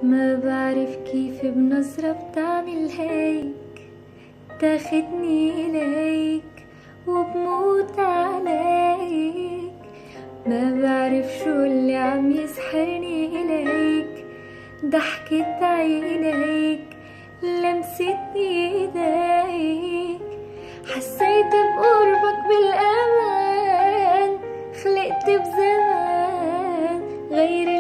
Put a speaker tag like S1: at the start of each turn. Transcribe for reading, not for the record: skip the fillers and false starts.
S1: ما بعرف كيف بنظرة بتعمل هيك، تاخدني إليك وبموت عليك. ما بعرف شو اللي عم يسحرني إليك، ضحكة عينيك، لمسة ايديك. حسيت بقربك بالأمان، خلقت بزمان غير